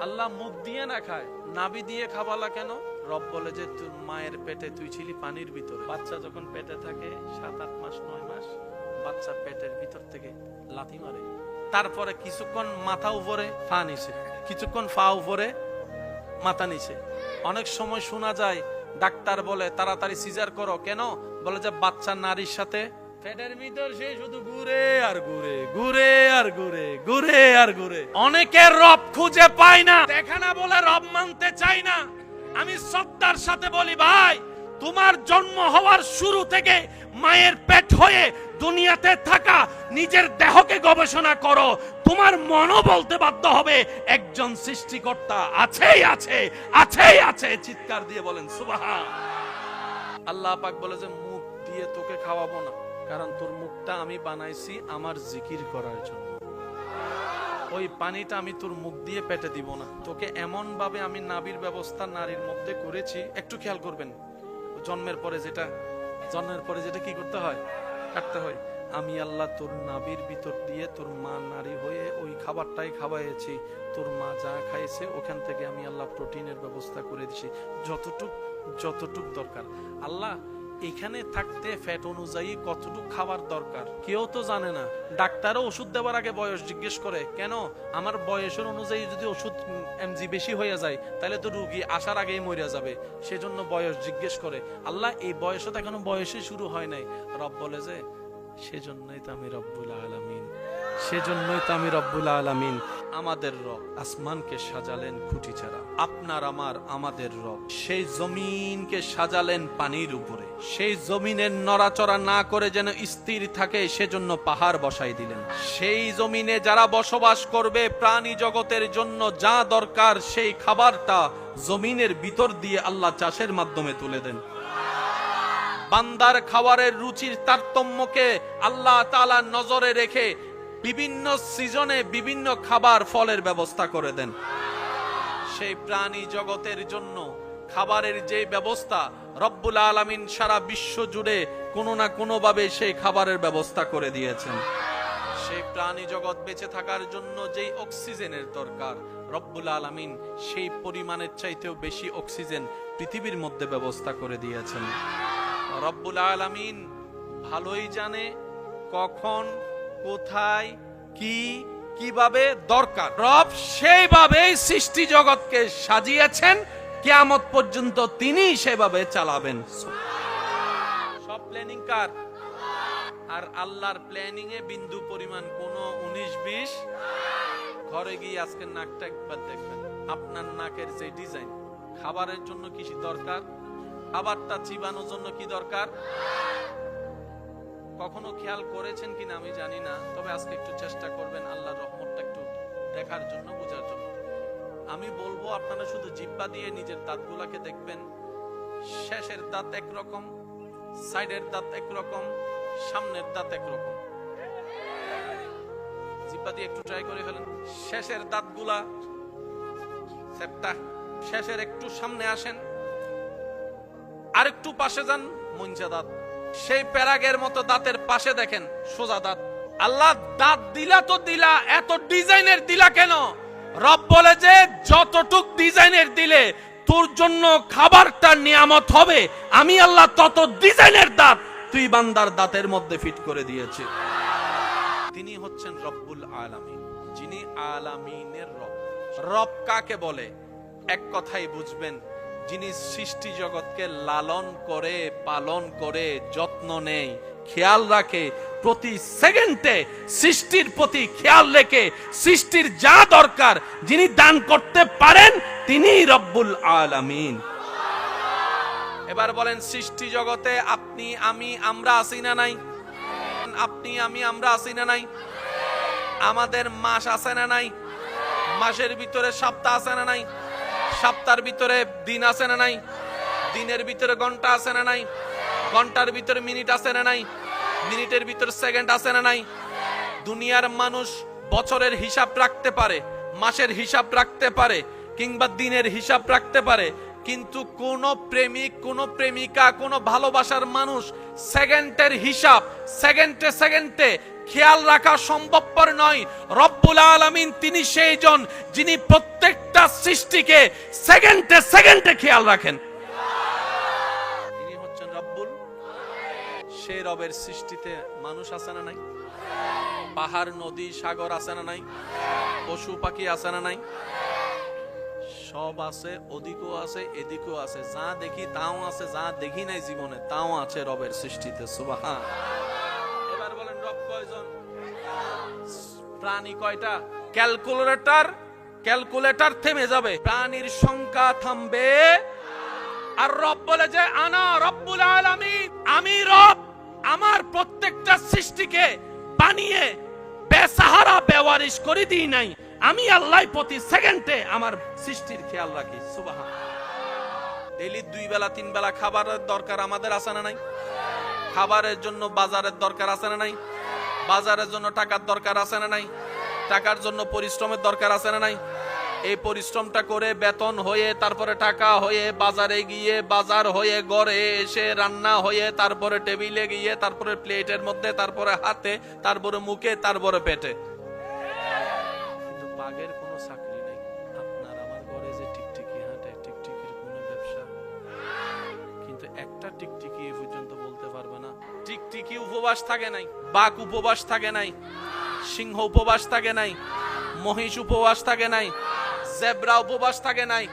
আল্লাহ মুখ দিয়ে না খায়, নাভি দিয়ে খাওয়ালা কেন? রব বলে যে তুই মায়ের পেটে তুই ছিলি পানির ভিতরে। বাচ্চা যখন পেটে থাকে 7-8 মাস 9 মাস, বাচ্চা পেটের ভিতর থেকে লাথি মারে, তারপরে কিছুক্ষণ মাথা উপরে পা নিচে, কিছুক্ষণ পা উপরে মাথা নিচে। অনেক সময় শোনা যায় ডাক্তার বলে তাড়াতাড়ি সিজার করো, কেন? বলে যে বাচ্চা নারীর সাথে পেটের ভিতর সে শুধু ঘুরে আর ঘুরে, ঘুরে আর ঘুরে, ঘুরে আর ঘুরে। অনেকের রব খুঁজে পায় না, দেখা না বলে রব মানতে চাই না। আমি শ্রদ্ধার সাথে বলি, ভাই তোমার জন্ম হওয়ার শুরু থেকে মায়ের পেট হয়ে দুনিয়াতে থাকা নিজের দেহকে গবেষণা করো, তোমার মনও বলতে বাধ্য হবে একজন সৃষ্টিকর্তা আছেই আছে, আছেই আছে। চিৎকার দিয়ে বলেন সুবহান। আল্লাহ পাক বলে যে মুখ দিয়ে তোকে খাওয়াবো না, কারণ তোর মুখটা আমি বানাইছি আমার জিকির করার জন্য। ওই পানিটা আমি তোর মুখ দিয়ে পেটে দিব না, তোকে এমন ভাবে আমি নাভির ব্যবস্থা নারীর মধ্যে করেছি। একটু খেয়াল করবেন, জন্মের পরে যেটা কি করতে হয়? কাটতে হয়। আমি আল্লাহ তোর নাভির ভিতর দিয়ে তোর মা নারী হয়ে ওই খাবারটাই খাওয়াইছি। তোর মা যা খাইছে ওখান থেকে আমি আল্লাহ প্রোটিনের ব্যবস্থা করে দিছি, যতটুক দরকার। আল্লাহ এখানে থাকতে ফ্যাট অনুযায়ী কতটুক খাবার দরকার কেউ তো জানে না। ডাক্তারও ওষুধ দেওয়ার আগে বয়স জিজ্ঞেস করে, কেন? আমার বয়সের অনুযায়ী যদি ওষুধ এমজি বেশি হয়ে যায় তাহলে তো রোগী আসার আগেই মরে যাবে, সেজন্য বয়স জিজ্ঞেস করে। আল্লাহ এই বয়সও তো এখনো বয়সে শুরু হয় নাই। রব বলে যে সেজন্যই তো আমি রব্বুল আলামিন, সেজন্যই তো আমি রব্বুল আলামিন। আমাদের রব আসমানকে সাজালেন খুঁটি ছাড়া, আপনার আমাদের রব সেই জমিনকে সাজালেন পানির উপরে, সেই জমিনের নড়াচড়া না করে যেন স্থির থাকে সেজন্য পাহাড় বসাই দিলেন। সেই জমিনে যারা বসবাস করবে প্রাণী জগতের জন্য যা দরকার সেই খাবারটা জমিনের ভিতর দিয়ে আল্লাহ চাষের মাধ্যমে তুলে দেন। বান্দার খাবারের রুচির তারতম্যকে আল্লাহ তাআলা নজরে রেখে বিভিন্ন সিজনে বিভিন্ন খাবার ফলের ব্যবস্থা করে দেন। সেই প্রাণী জগতের জন্য খাবারের যে ব্যবস্থা রব্বুল আলামিন সারা বিশ্ব জুড়ে কোনো না কোনো ভাবে সেই খাবারের ব্যবস্থা করে দিয়েছেন। সেই প্রাণী জগৎ বেঁচে থাকার জন্য যেই অক্সিজেনের দরকার রব্বুল আলামিন সেই পরিমাণের চাইতেও বেশি অক্সিজেন পৃথিবীর মধ্যে ব্যবস্থা করে দিয়েছেন। রব্বুল আলামিন ভালোই জানে কখন কোথায় কিভাবে দরকার। রব সেইভাবেই সৃষ্টি জগৎকে সাজিয়েছেন, কিয়ামত পর্যন্ত তিনি সেভাবে চালাবেন। সব প্ল্যানিং কার? আর আল্লাহর প্ল্যানিং এ বিন্দু পরিমাণ কোনো 19-20। ঘরে গিয়ে আজকে নাকটা একবার দেখবেন, আপনার নাকের যে ডিজাইন, খাবারের জন্য কি দরকার, খাবারটা চিবানোর জন্য কি দরকার, কখনো খেয়াল করেছেন কিনা আমি জানি না, তবে আজকে একটু চেষ্টা করবেন আল্লাহর রহমতটা একটু দেখার জন্য, বোঝার জন্য। আমি বলবো আপনারা শুধু জিহ্বা দিয়ে নিজের দাঁতগুলোকে দেখবেন। শেষের দাঁত একরকম, সাইডের দাঁত একরকম, সামনের দাঁত একরকম। জিহ্বা দিয়ে একটু ট্রাই করে ফেলেন। শেষের দাঁতগুলা সেপ্টা, শেষের একটু সামনে আসেন, আর একটু পাশে যান, মঞ্চা দাঁত। সেই প্যারাগের মতো দাঁতের পাশে দেখেন সোজা দাঁত। আল্লাহ দাঁত দিলা তো দিলা, এত ডিজাইনের দিলা কেন? রব বলে যে যতটুক ডিজাইনের দিলে তোর জন্য খাবারটা নিয়ামত হবে, আমি আল্লাহ তত ডিজাইনের দাঁত তুই বান্দার দাঁতের মধ্যে ফিট করে দিয়েছি। তিনি হচ্ছেন রব্বুল আলামিন, যিনি আলামিনের রব। রব কাকে বলে? এক কথাই বুঝবেন, যিনি সৃষ্টি জগৎকে লালন করে, পালন করে, যত্ন নেয়, খেয়াল রাখে, প্রতি সেকেন্ডে সৃষ্টির প্রতি খেয়াল রেখে সৃষ্টির যা দরকার যিনি দান করতে পারেন, তিনি রব্বুল আলামিন। এবার বলেন, সৃষ্টি জগতে আপনি আমি আমরা আছি না নাই? আপনি আমি আমরা আছি না নাই? আমাদের মাস আছে না নাই? মাসের ভিতরে সপ্তাহ আছে না নাই? সপ্তাহের ভিতরে দিন আছে না নাই? দিনের ভিতরে ঘন্টা আছে না নাই? ঘন্টার ভিতরে মিনিট আছে না নাই? মিনিটের ভিতরে সেকেন্ড আছে না নাই? দুনিয়ার মানুষ বছরের হিসাব রাখতে পারে, মাসের হিসাব রাখতে পারে, কিংবা দিনের হিসাব রাখতে পারে, কিন্তু কোন প্রেমিক, কোন প্রেমিকা, কোন ভালোবাসার মানুষ সেকেন্ডের হিসাব সেকেন্ডে সেকেন্ডে খেয়াল রাখা সম্ভবপর নয়। রব্বুল আলামিন তিনি সেই জন যিনি প্রত্যেকটা সৃষ্টিকে সেকেন্ডে সেকেন্ডে খেয়াল রাখেন। তিনি হচ্ছেন রব্বুল। সেই রবের সৃষ্টিতে মানুষ আছে না নাই? পাহাড়, নদী, সাগর আছে না নাই? পশু পাখি আছে না নাই? সব আছে, ওদিকও আছে, এদিকও আছে। যা দেখি তাও আছে, যা দেখি নাই জীবনে তাও আছে রবের সৃষ্টিতে। সুবহান। এবার বলেন, রব কয়জন? প্রাণী কয়টা? ক্যালকুলেটর থেমে যাবে, প্রাণীর সংখ্যা থামবে। আর রব বলে যে আনা রব্বুল আলামিন, আমি রব, আমার প্রত্যেকটা সৃষ্টিকে বানিয়ে বেসাহারা বেওয়ারিশ করে দিই নাই। আমি আল্লাহ প্রতি সেকেন্ডে আমার সৃষ্টির খেয়াল রাখি। সুবহান। ডেইলি 2 বেলা 3 বেলা খাবারের দরকার আমাদের আছে না নাই? খাবারের জন্য বাজারের দরকার আছে না নাই? বাজারের জন্য টাকার দরকার আছে না নাই? টাকার জন্য পরিশ্রমের দরকার আছে না নাই? এই পরিশ্রমটা করে বেতন হয়ে, তারপরে টাকা হয়ে, বাজারে গিয়ে, বাজার হয়ে, ঘরে এসে রান্না হয়ে, তারপরে টেবিলে গিয়ে, তারপরে প্লেটের মধ্যে, তারপরে হাতে, তারপরে মুখে, তারপরে পেটে। বাঘের কোনো চাকরি নাই। আপনার আমার ঘরে যে টিকটিকি হাঁটে, টিকটিকির কোনো ব্যবসা, কিন্তু একটা টিকটিকি এ পর্যন্ত বলতে পারবে না টিকটিকি উপবাস থাকে নাই, বাঘ উপবাস থাকে নাই, সিংহ উপবাস থাকে নাই, মহিষ উপবাস থাকে নাই, জেব্রা উপবাস থাকে নাই,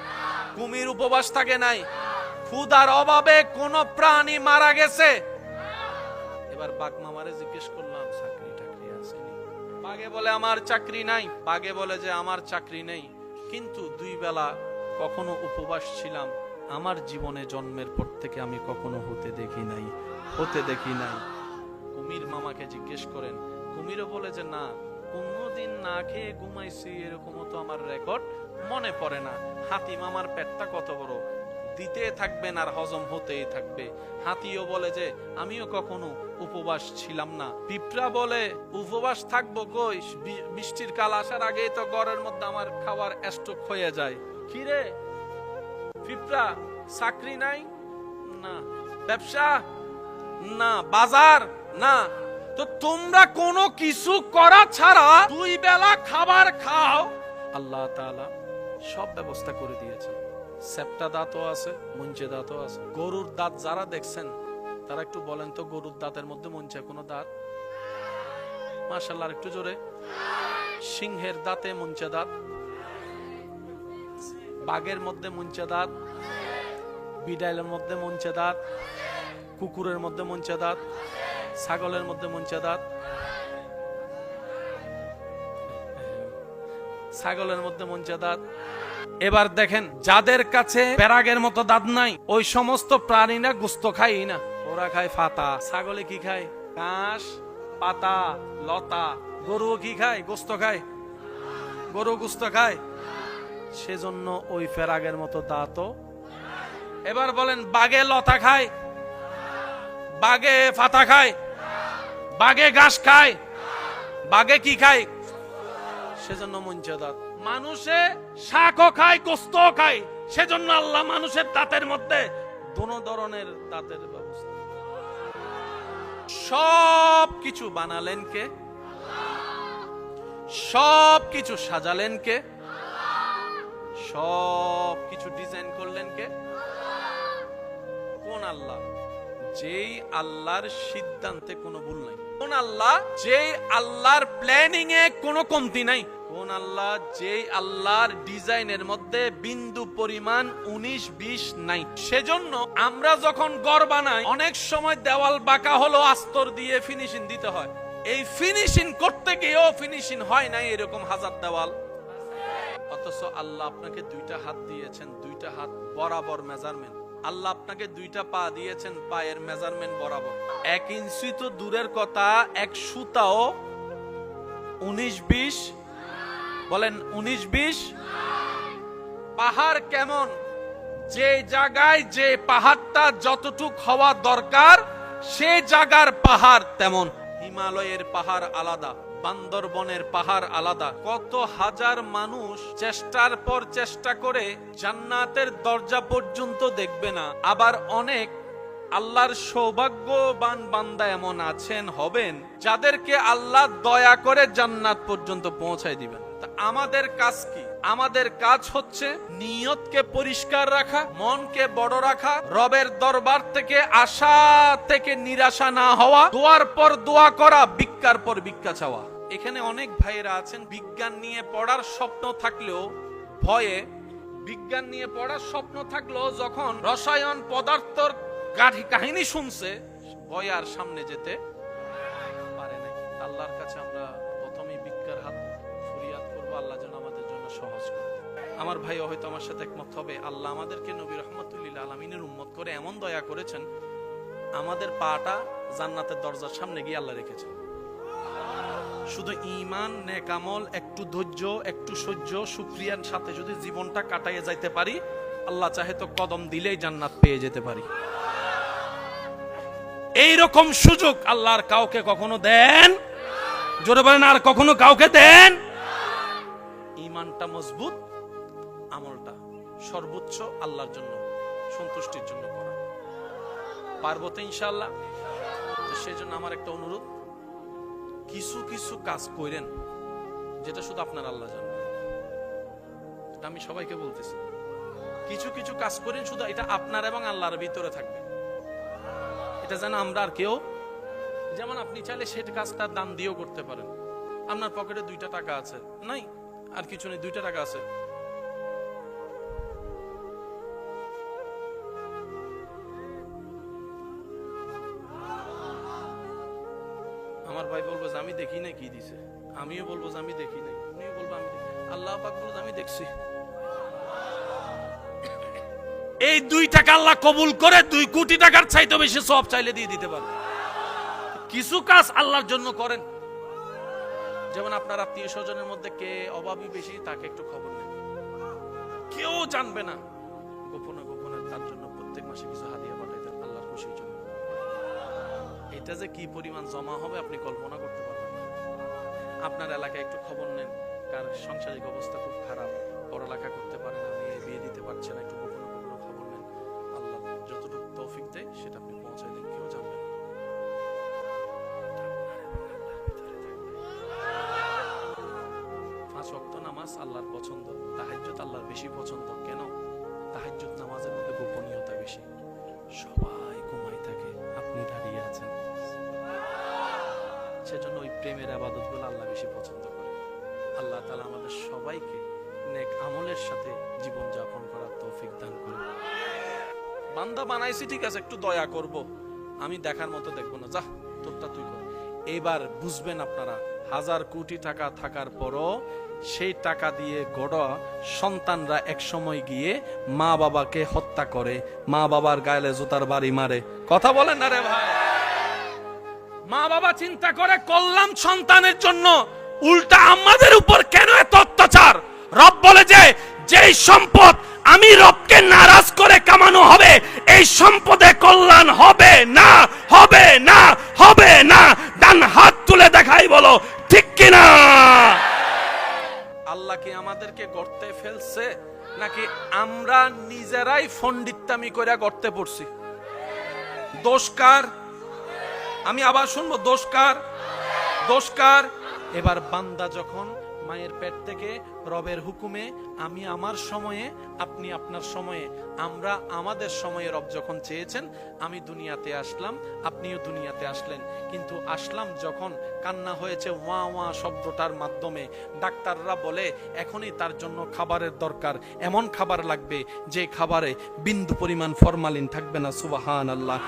কুমির উপবাস থাকে নাই। ক্ষুধার অভাবে কোন প্রাণী মারা গেছে? এবার বাঘ মামারে জিজ্ঞেস করলাম, চাকরি টাকরি আছে? বাঘে বলে আমার চাকরি নাই। বাঘে বলে যে আমার চাকরি নেই, কিন্তু 2 বেলা কখনো উপবাস ছিলাম আমার জীবনে জন্মের পর থেকে আমি কখনো হতে দেখি নাই। কুমির মামাকে জিজ্ঞেস করেন, কুমিরও বলে যে না, কোনদিন না খেয়ে ঘুমাইছি এরকম তো আমার রেকর্ড মনে পড়ে না। হাতি মামার পেটটা কত বড়, দিতে থাকবেন আর হজম হতেই থাকবে। হাতিও বলে যে আমিও কখনো উপবাস ছিলাম না। পিঁপড়া বলে উপবাস থাকবো কই, বৃষ্টির কাল আসার আগেই তো ঘরের মধ্যে আমার খাবার স্টক হয়ে যায়। কিরে পিঁপড়া, চাকরি নাই? না। ব্যবসা? না। বাজার? না। তো তোমরা কোনো কিছু করা ছাড়া 2 বেলা খাবার খাও, আল্লাহ তাআলা সব ব্যবস্থা করে দিয়েছে। সেপ্টা দাঁতও আছে, মঞ্চে দাঁতও আছে। গরুর দাঁত যারা দেখছেন তারা একটু বলেন তো, গরুর দাঁতের মধ্যে মঞ্চে কোনো দাঁত? মাশাআল্লাহ, একটু জোরে। সিংহের দাঁতে মঞ্চে দাঁত, বাঘের মধ্যে মঞ্চে দাঁত, বিড়ালের মধ্যে মঞ্চে দাঁত, কুকুরের মধ্যে মঞ্চে দাঁত, ছাগলের মধ্যে মঞ্চে দাঁত, ছাগলের মধ্যে মঞ্চে দাঁত। এবার দেখেন, যাদের কাছে প্যারাগের মতো দাঁত নাই, ওই সমস্ত প্রাণীরা গোস্ত খায় না, ওরা খায় ফাতা। ছাগলে কি খায়? ঘাস, পাতা, লতা। গরু কি খায়? গোস্ত খায়। গরু গোস্ত খায়, সেজন্য ওই ফেরাগের মতো দাঁতও। এবার বলেন, বাঘে লতা খায়, বাঘে পাতা খায়, বাঘে ঘাস খায়, বাঘে কি খায়? সেজন্য মঞ্চে দাঁত। মানুষে শাকও খায়, গোস্তও খায়, সেজন্য আল্লাহ মানুষের দাঁতের মধ্যে দোনো ধরনের দাঁতের ব্যবস্থা। সব কিছু বানালেন কে? সব কিছু সাজালেন কে? সব কিছু ডিজাইন করলেন কে? কোন আল্লাহ? যেই আল্লাহর সিদ্ধান্তে কোনো ভুল নাই। কোন আল্লাহ? যেই আল্লাহর প্ল্যানিং এ কোনো কমতি নাই। কোন আল্লাহ? যেই আল্লাহর ডিজাইনের মধ্যে বিন্দু পরিমাণ 19-20 নাই। সেজন্য আমরা যখন ঘর বানাই, অনেক সময় দেওয়াল বাঁকা হলো আস্তর দিয়ে ফিনিশিং দিতে হয়। এই ফিনিশিং করতে গিয়েও ফিনিশিং হয় নাই, এরকম হাজার দেওয়াল। অথচ আল্লাহ আপনাকে দুইটা হাত দিয়েছেন, দুইটা হাত বরাবর মেজারমেন্ট। আল্লাহ আপনাকে দুইটা পা দিয়েছেন, পায়ের মেজারমেন্ট বরাবর। 1 ইঞ্চি তো দূরের কথা, এক সুতাও 19-20। বলেন 19-20। পাহাড় কেমন? যে জায়গায় যে পাহাড়টা যতটুক হওয়া দরকার, সে জায়গার পাহাড় তেমন। হিমালয়ের পাহাড় আলাদা, বান্দরবনের পাহাড় আলাদা। কত হাজার মানুষ চেষ্টার পর চেষ্টা করে জান্নাতের দরজা পর্যন্ত দেখবে না। আবার অনেক আল্লাহর সৌভাগ্যবান বান্দা এমন আছেন, হবেন, যাদেরকে আল্লাহ দয়া করে জান্নাত পর্যন্ত পৌঁছায় দিবেন। আমাদের কাজ কি? আমাদের কাজ হচ্ছে নিয়তকে পরিষ্কার রাখা, মনকে বড় রাখা, রবের দরবার থেকে আশা থেকে নিরাশা না হওয়া, দোয়ার পর দোয়া করা, ভিক্ষার পর ভিক্ষা চাওয়া। এখানে অনেক ভাইয়েরা আছেন, বিজ্ঞান নিয়ে পড়ার স্বপ্ন থাকলেও ভয়ে, বিজ্ঞান নিয়ে পড়ার স্বপ্ন থাকলেও যখন রসায়ন পদার্থর কাহিনী শুনছে, ভয়ে আর সামনে যেতে পারে না। আল্লাহর কাছে আমরা প্রথমেই ভিক্ষার হাত ফরিয়াদ করব, আল্লাহ যেন আমাদের জন্য সহজ করে। আমার ভাই হয়তো আমার সাথে একমত হবে, আল্লাহ আমাদেরকে নবী রাহমাতুল্লিল আলামিনের উম্মত করে এমন দয়া করেছেন, আমাদের পাটা জান্নাতের দরজার সামনে গিয়ে আল্লাহ রেখেছেন। শুধু ঈমান, নেক আমল, একটু ধৈর্য, একটু সহ্য, শুকরিয়ার সাথে যদি জীবনটা কাটাইয়ে যাইতে পারি, আল্লাহ চাহে তো কদম দিলেই জান্নাত পেয়ে যেতে পারি। এইরকম সুযোগ আল্লাহর কাউকে কখনো দেন, জোরে বলেন, আর কখনো কাউকে দেন। ঈমানটা মজবুত, আমলটা সর্বোচ্চ আল্লাহর জন্য, সন্তুষ্টির জন্য করা। পারবো তো ইনশাআল্লাহ? তো সেই জন্য আমার একটা অনুরোধ, কিছু কিছু কাজ করেন যেটা শুধু আপনার আল্লাহ জানেন। এটা আমি সবাইকে বলতেছি, কিছু কিছু কাজ করেন, শুধু এটা আপনার এবং আল্লাহর ভিতরে থাকবে। এটা যেন আমরা আর কেউ, যেমন আপনি চাইলে সেটা কাজটার দাম দিয়েও করতে পারেন। আপনার পকেটে 2টা টাকা আছে, নাই আর কিছু নেই, 2টা টাকা আছে, আমার ভাই বলবো যে আমি দেখি নাই কি দিছে, আমিও বলবো যে আমি দেখি নাই, উনিও বলবো আমি, আল্লাহ পাক বলবো আমি দেখছি। এই 2 টাকা আল্লাহ কবুল করে 2 কোটি টাকার চাইতে বেশি সব চাইলে দিয়ে দিতে পারে। কিছু কাজ আল্লাহর জন্য করেন। যেমন আপনার আত্মীয় স্বজনের মধ্যে কে অভাবী বেশি, তাকে একটু খবর নেন, কেউ জানবে না, গোপনে গোপনে তার জন্য প্রত্যেক মাসে কিছু হাদিয়া পাঠাইতেন আল্লাহর খুশির জন্য। এটা যে কি পরিমাণ জমা হবে আপনি কল্পনা করতে পারবেন না। আপনার এলাকায় একটু খবর নেন, কার সাংসারিক অবস্থা খুব খারাপ, পড়ালেখা করতে পারে না, মেয়ে বিয়ে দিতে পারছে না, একটু গোপনে গোপনে খবর নেন। আল্লাহ যতটুকু তৌফিক দেয় সেটা আপনি পৌঁছায় দেন, কেউ জানবে না। 5 ওয়াক্ত নামাজ আল্লাহর পছন্দ, তাহাজ্জুদ আল্লাহর বেশি পছন্দ। কেন? তাহাজ্জুদ নামাজের মধ্যে গোপনীয়তা বেশি, সবাই ঘুমায় থাকে, আপনি দাঁড়িয়ে আছেন। সেজন্য ওই প্রেমের ইবাদতগুলো আল্লাহ বেশি পছন্দ করে। আল্লাহ তাআলা আমাদের সবাইকে নেক আমলের সাথে জীবন যাপন করার তৌফিক দান করুন। বান্দা বানাইছি ঠিক আছে, একটু দয়া করব, আমি দেখার মতো দেখবো না, যা তোরটা তুই কর। এবার বুঝবেন আপনারা, 1000 কোটি টাকা থাকার পরও সেই টাকা দিয়ে গড়া সন্তানরা এক সময় গিয়ে মা বাবাকে হত্যা করে, মা বাবার গায়ে জুতার বাড়ি মারে। কথা বলেন না রে ভাই? মা বাবা চিন্তা করে কল্যাণ সন্তানের জন্য, উল্টা আমাদের উপর কেন এত অত্যাচার? রব বলে যে যেই সম্পদ আমি রবকে নারাজ করে কামানো হবে, এই সম্পদে কল্যাণ হবে না, হবে না, হবে না। ডান হাত তুলে দেখাই বলো ঠিক কিনা? আল্লাহ কি আমাদেরকে গর্তে ফেলছে, নাকি আমরা নিজেরাই ফন্ডিত্তামি করে গর্তে পড়ছি? দোষ কার? আমি আবার শুনবো, দোষ কার? দোষ কার? এবার বান্দা যখন মায়ের পেট থেকে রবের হুকুমে, আমি আমার সময়ে, আপনি আপনার সময়ে, আমরা আমাদের সময়ে, রব যখন চেয়েছেন আমি দুনিয়াতে আসলাম, আপনিও দুনিয়াতে আসলেন, কিন্তু আসলাম যখন কান্না হয়েছে ওয়া ওয়া শব্দটার মাধ্যমে, ডাক্তাররা বলে এখনই তার জন্য খাবারের দরকার, এমন খাবার লাগবে যে খাবারে বিন্দু পরিমাণ ফরমালিন থাকবে না, সুবহানাল্লাহ।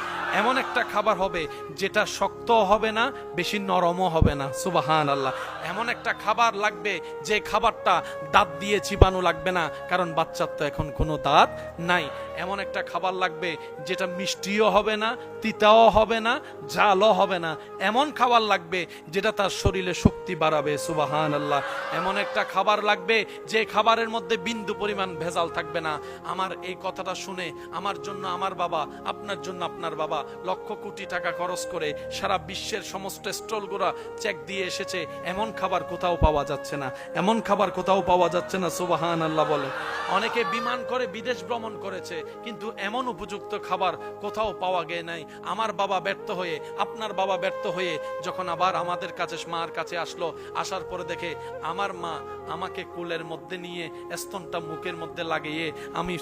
এমন একটা খাবার হবে যেটা শক্ত হবে না, বেশি নরমও হবে না, সুবহানাল্লাহ। এমন একটা খাবার লাগবে যে খাবারটা দাঁত দিয়ে চিবানো লাগবে না, কারণ বাচ্চার তো এখন কোনো দাঁত নাই। এমন একটা খাবার লাগবে যেটা মিষ্টিও হবে না, তিতাও হবে না, ঝালও হবে না। এমন খাবার লাগবে যেটা তার শরীরে শক্তি বাড়াবে, সুবহানাল্লাহ। এমন একটা খাবার লাগবে যে খাবারের মধ্যে বিন্দু পরিমাণ ভেজাল থাকবে না। আমার এই কথাটা শুনে আমার জন্য আমার বাবা, আপনার জন্য আপনার বাবা লক্ষ কোটি টাকা খরচ করে সারা বিশ্বের সমস্ত স্টলগুলো চেক দিয়ে এসেছে, এমন খাবার কোথাও পাওয়া যাচ্ছে না, এমন খাবার কোথাও পাওয়া যাচ্ছে না, সুবহানাল্লাহ বলে। অনেকে বিমান করে বিদেশ ভ্রমণ করেছে, কিন্তু এমন উপযুক্ত খাবার কোথাও পাওয়া গিয়ে নাই। আমার বাবা ব্যর্থ হয়ে, আপনার বাবা ব্যর্থ হয়ে যখন আবার আমাদের কাছে, মার কাছে আসলো, আসার পরে দেখে আমার মা আমাকে কোলের মধ্যে নিয়ে স্তনটা মুখের মধ্যে লাগিয়ে আমি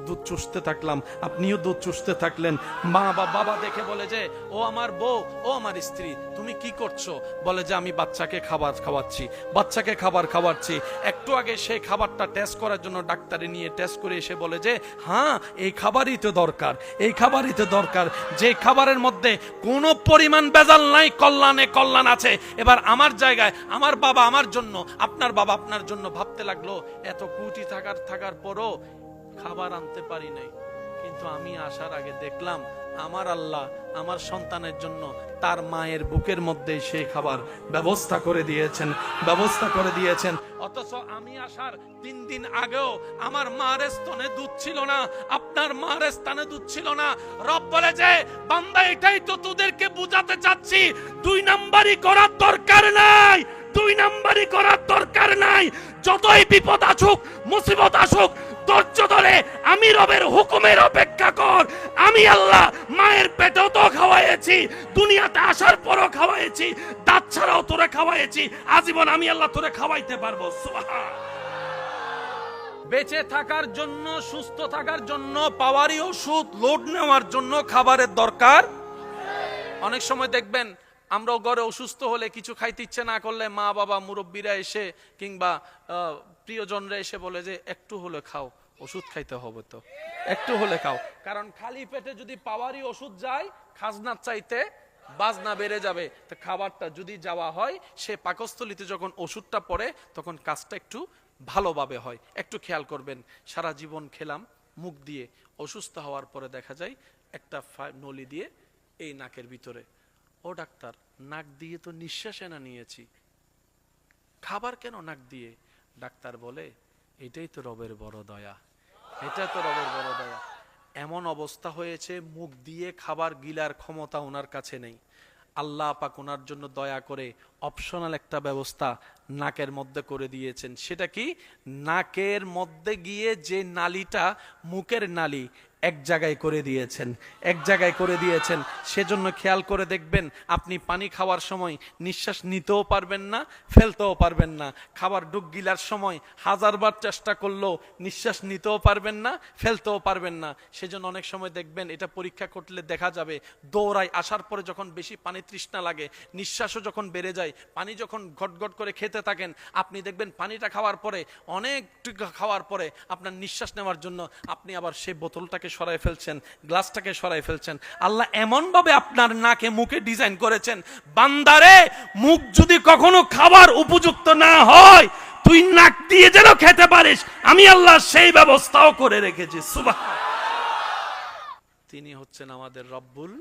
দুধ চুষতে থাকলাম, আপনিও দুধ চুষতে থাকলেন। মা বা বাবা দেখে বলে যে ও আমার বউ, ও আমার স্ত্রী, তুমি কি করছো? বলে যে আমি বাচ্চাকে খাবার খাওয়াচ্ছি, বাচ্চাকে খাবার খাওয়াচ্ছি। একটু আগে সেই খাবারটা টেস্ট করার জন্য ডাক্তারে নিয়ে টেস্ট করে এসে বলে যে হ্যাঁ, এই খাবারই তো দরকার, এই খাবারই তো দরকার, যে খাবারের মধ্যে কোনো পরিমাণ ভেজাল নাই, কল্যাণে কল্যাণ আছে। এবার আমার জায়গায় আমার বাবা আমার জন্য, আপনার বাবা আপনার জন্য ভাবতে লাগলো এত কোটি থাকার পরও খাবার আনতে পারি নাই, কিন্তু আমি আসার আগে দেখলাম আমার আল্লাহ আমার সন্তানের জন্য তার মায়ের বুকের মধ্যে সেই খাবার ব্যবস্থা করে দিয়েছেন, ব্যবস্থা করে দিয়েছেন। অথচ আমি আসার 3 দিন আগেও আমার মার স্তনে দুধ ছিল না, আপনার মার স্তনে দুধ ছিল না। রব বলে যে বান্দা, এটাই তো তোদেরকে বুঝাতে চাচ্ছি, 2 নাম্বারই করার দরকার নাই, 2 নাম্বারই করার দরকার নাই। যতই বিপদ আসুক, মুসিবত আসুক, ধৈর্য ধরে আমি রবের হুকুমের অপেক্ষা কর। আমি আল্লাহ মায়ের পেটেও তো খাওয়াইছি, দুনিয়াতে আসার পরও খাওয়াইছি, দাঁত ছাড়াও তোরে খাওয়াইছি, আজীবন আমি আল্লাহ তোরে খাওয়াইতে পারবো। সুবহান। বেঁচে থাকার জন্য, সুস্থ থাকার জন্য, পাওয়ারই ওষুধ, লোড নেওয়ার জন্য খাবারের দরকার। অনেক সময় দেখবেন আমরাও ঘরে অসুস্থ হলে কিছু খাইতে ইচ্ছে না করলে মা বাবা মুরব্বীরা এসে কিংবা প্রিয়জনরা এসে বলে যে একটু হলে খাও, ওষুধ খাইতে হবে তো, একটু হলে খাও। কারণ খালি পেটে যদি পাওয়ারই ওষুধ যায়, খাজনার চাইতে বাজনা বেড়ে যাবে। তো খাবারটা যদি যাওয়া হয়, সে পাকস্থলিতে যখন ওষুধটা পড়ে তখন কাজটা একটু ভালোভাবে হয়। একটু খেয়াল করবেন, সারা জীবন খেলাম মুখ দিয়ে, অসুস্থ হওয়ার পরে দেখা যায় একটা নলি দিয়ে এই নাকের ভিতরে, ও ডাক্তার নাক দিয়ে তো নিঃশ্বাসে না নিয়েছি, খাবার কেন নাক দিয়ে? ডাক্তার বলে এটাই তো রবের বড় দয়া, এটা তো রবের বড় দয়া। এমন অবস্থা হয়েছে মুখ দিয়ে খাবার গিলার ক্ষমতা ওনার কাছে নেই, আল্লাহ পাক ওনার জন্য দয়া করে অপশনাল একটা ব্যবস্থা নাকের মধ্যে করে দিয়েছেন। সেটা কি? নাকের মধ্যে গিয়ে যে নালীটা মুখের নালী এক জায়গায় করে দিয়েছেন, এক জায়গায় করে দিয়েছেন। সেজন্য খেয়াল করে দেখবেন, আপনি পানি খাওয়ার সময় নিঃশ্বাস নিতেও পারবেন না, ফেলতেও পারবেন না। খাবার ডুব গিলার সময় 1000 বার চেষ্টা করলেও নিঃশ্বাস নিতেও পারবেন না, ফেলতেও পারবেন না। সেজন্য অনেক সময় দেখবেন, এটা পরীক্ষা করলে দেখা যাবে, দৌড়ায় আসার পরে যখন বেশি পানি তৃষ্ণা লাগে, নিঃশ্বাসও যখন বেড়ে যায়, পানি যখন ঘটঘট করে খেতে থাকেন, আপনি দেখবেন পানিটা খাওয়ার পরে, অনেক খাওয়ার পরে আপনার নিঃশ্বাস নেওয়ার জন্য আপনি আবার সেই বোতলটাকে সরাই ফেলছেন, গ্লাসটাকে সরাই ফেলছেন। আল্লাহ এমন ভাবে আপনার নাকে মুখে ডিজাইন করেছেন, বান্দারে মুখ যদি কখনো খাবার উপযুক্ত না হয়, তুই নাক দিয়ে যেন খেতে পারিস, আমি আল্লাহ সেই ব্যবস্থাও করে রেখেছি। সুবহান। তিনি হচ্ছেন আমাদের রব্বুল।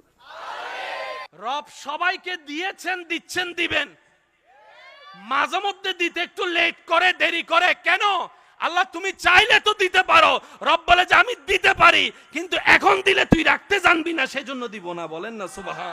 রব সবাইকে দিয়েছেন, দিচ্ছেন, দিবেন। মাঝে মধ্যে দিতে একটু লেট করে, দেরি করে কেন? আল্লাহ তুমি চাইলে তো দিতে পারো। রব বলে যে আমি দিতে পারি, কিন্তু এখন দিলে তুই রাখতে জানবি না, সেজন্য দিব না। বলেন না সুবহান।